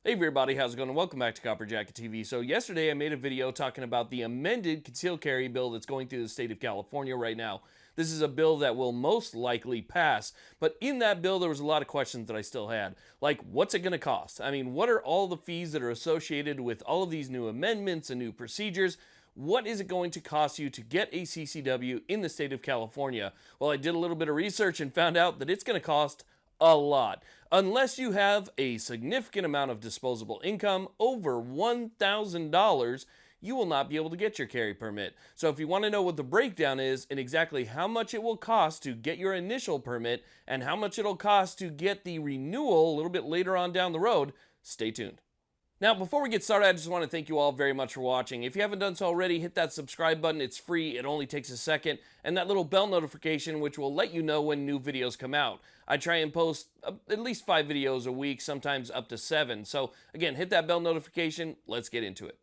Hey everybody, how's it going? Welcome back to Copper Jacket TV. So yesterday I made a video talking about the amended concealed carry bill that's going through the state of California right now. This is a bill that will most likely pass, but in that bill there was a lot of questions that I still had. Like, what's it going to cost? I mean, what are all the fees that are associated with all of these new amendments and new procedures? What is it going to cost you to get a CCW in the state of California? Well, I did a little bit of research and found out that it's going to cost a lot. Unless you have a significant amount of disposable income, over $1,000, you will not be able to get your carry permit. So if you want to know what the breakdown is and exactly how much it will cost to get your initial permit and how much it'll cost to get the renewal a little bit later on down the road, stay tuned. Now, before we get started, I just want to thank you all very much for watching. If you haven't done so already, hit that subscribe button. It's free. It only takes a second. And that little bell notification, which will let you know when new videos come out. I try and post at least 5 videos a week, sometimes up to 7. So, again, hit that bell notification. Let's get into it.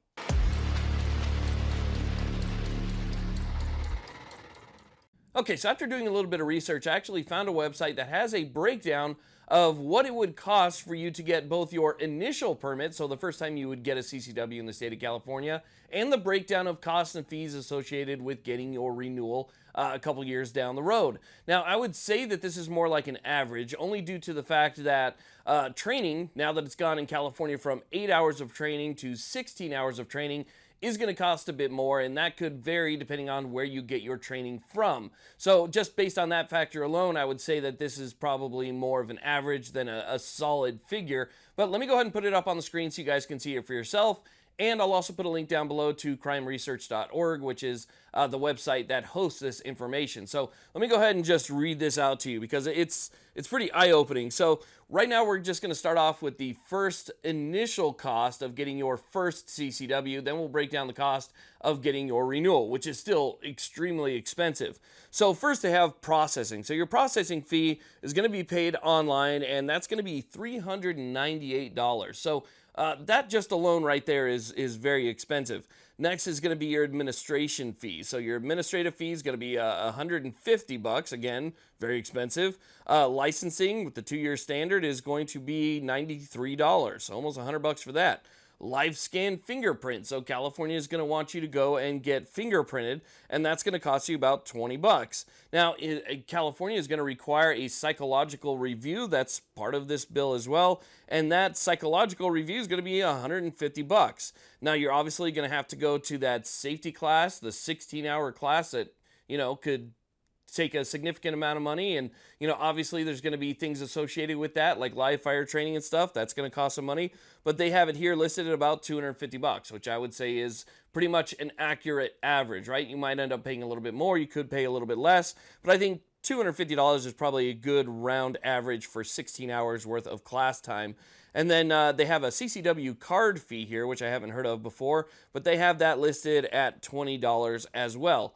Okay, so after doing a little bit of research, I actually found a website that has a breakdown of what it would cost for you to get both your initial permit, so the first time you would get a CCW in the state of California, and the breakdown of costs and fees associated with getting your renewal a couple years down the road. Now, I would say that this is more like an average, only due to the fact that training, now that it's gone in California from 8 hours of training to 16 hours of training, is going to cost a bit more, and that could vary depending on where you get your training from. So just based on that factor alone, I would say that this is probably more of an average than a solid figure. But let me go ahead and put it up on the screen so you guys can see it for yourself. And I'll also put a link down below to crimeresearch.org, which is the website that hosts this information. So let me go ahead and just read this out to you because it's pretty eye-opening. So right now we're just going to start off with the first initial cost of getting your first CCW. Then we'll break down the cost of getting your renewal, which is still extremely expensive. So first they have processing. So your processing fee is going to be paid online, and that's going to be $398. So that just alone right there is very expensive. Next is going to be your administration fee. So your administrative fee is going to be $150. Again, very expensive. Licensing with the 2-year standard is going to be $93, almost $100 for that. Live scan fingerprint. So California is going to want you to go and get fingerprinted, and that's going to cost you about $20. Now, California is going to require a psychological review. That's part of this bill as well, and that psychological review is going to be $150. Now, you're obviously going to have to go to that safety class, the 16-hour class that, could take a significant amount of money, and obviously there's going to be things associated with that like live fire training and stuff. That's going to cost some money, but they have it here listed at about $250, which I would say is pretty much an accurate average, right? You might end up paying a little bit more, you could pay a little bit less, but I think $250 is probably a good round average for 16 hours worth of class time. And then they have a CCW card fee here, which I haven't heard of before, but they have that listed at $20 as well.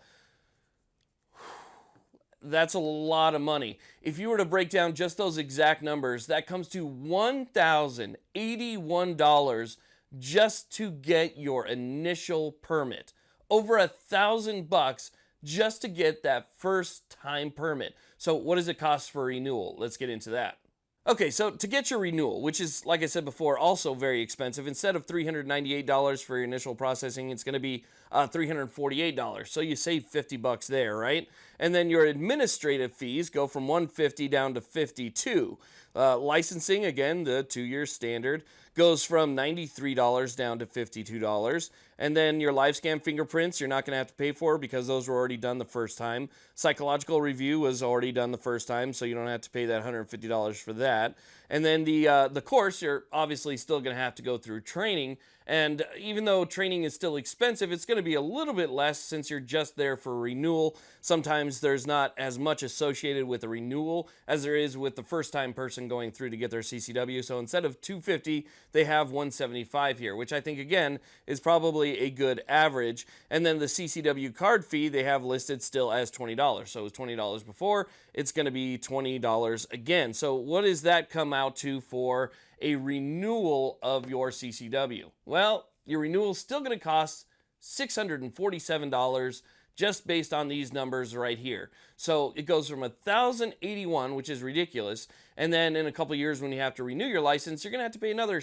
That's a lot of money. If you were to break down just those exact numbers, that comes to $1,081 just to get your initial permit. Over $1,000 just to get that first time permit. So what does it cost for renewal? Let's get into that. Okay, so to get your renewal, which is, like I said before, also very expensive, instead of $398 for your initial processing, it's going to be $348. So you save $50 there, right? And then your administrative fees go from $150 down to $52. Licensing, again, the 2-year standard, goes from $93 down to $52. And then your live scan fingerprints, you're not going to have to pay for because those were already done the first time. Psychological review was already done the first time, so you don't have to pay that $150 for that. And then the course, you're obviously still going to have to go through training. And even though training is still expensive, it's going to be a little bit less since you're just there for renewal. Sometimes there's not as much associated with a renewal as there is with the first-time person going through to get their CCW. So instead of $250, they have $175 here, which I think, again, is probably a good average. And then the CCW card fee, they have listed still as $20. So it was $20 before. It's going to be $20 again. So what does that come out to for a renewal of your CCW? Well, your renewal is still going to cost $647 just based on these numbers right here. So it goes from 1,081, which is ridiculous, and then in a couple years when you have to renew your license, you're going to have to pay another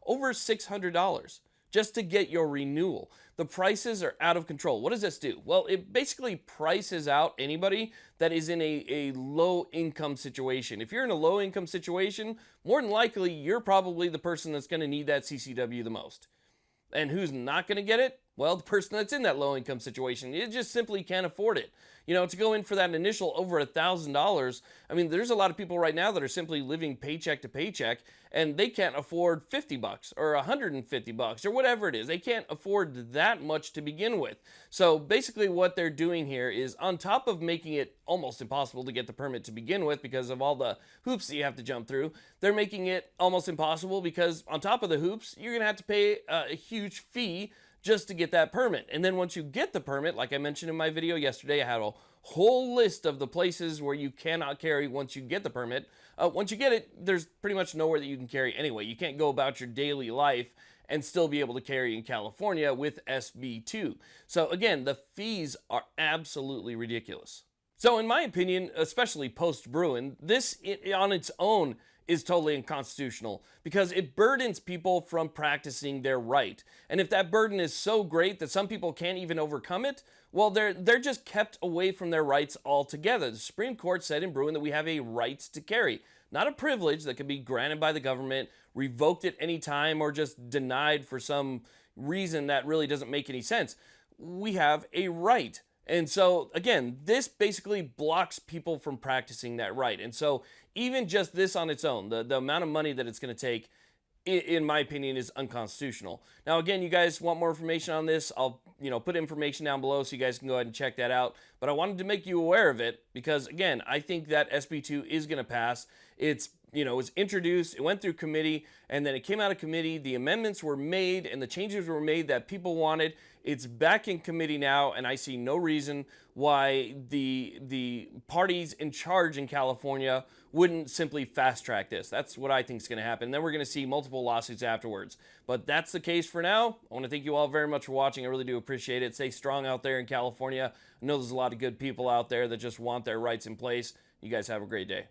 over $600 just to get your renewal. The prices are out of control. What does this do? Well, it basically prices out anybody that is in a low income situation. If you're in a low income situation, more than likely you're probably the person that's going to need that CCW the most. And who's not going to get it? Well, the person that's in that low income situation. It just simply can't afford it. You know, to go in for that initial over $1,000, I mean, there's a lot of people right now that are simply living paycheck to paycheck, and they can't afford $50 or $150 or whatever it is. They can't afford that much to begin with. So basically what they're doing here is, on top of making it almost impossible to get the permit to begin with because of all the hoops that you have to jump through, they're making it almost impossible because on top of the hoops, you're going to have to pay a huge fee just to get that permit. And then once you get the permit, like I mentioned in my video yesterday, I had a whole list of the places where you cannot carry once you get the permit. Once you get it, there's pretty much nowhere that you can carry anyway. You can't go about your daily life and still be able to carry in California with SB2. So again, the fees are absolutely ridiculous. So in my opinion, especially post-Bruin, this on its own is totally unconstitutional because it burdens people from practicing their right. And if that burden is so great that some people can't even overcome it, well, they're just kept away from their rights altogether. The Supreme Court said in Bruin that we have a right to carry, not a privilege that can be granted by the government, revoked at any time, or just denied for some reason that really doesn't make any sense. We have a right. And so, again, this basically blocks people from practicing that right. And so even just this on its own, the amount of money that it's going to take, in my opinion, is unconstitutional. Now, again, you guys want more information on this, I'll put information down below so you guys can go ahead and check that out. But I wanted to make you aware of it because, again, I think that SB2 is going to pass. It was introduced, it went through committee, and then it came out of committee. The amendments were made, and the changes were made that people wanted. It's back in committee now, and I see no reason why the parties in charge in California wouldn't simply fast track this. That's what I think is going to happen. Then we're going to see multiple lawsuits afterwards. But that's the case for now. I want to thank you all very much for watching. I really do appreciate it. Stay strong out there in California. I know there's a lot of good people out there that just want their rights in place. You guys have a great day.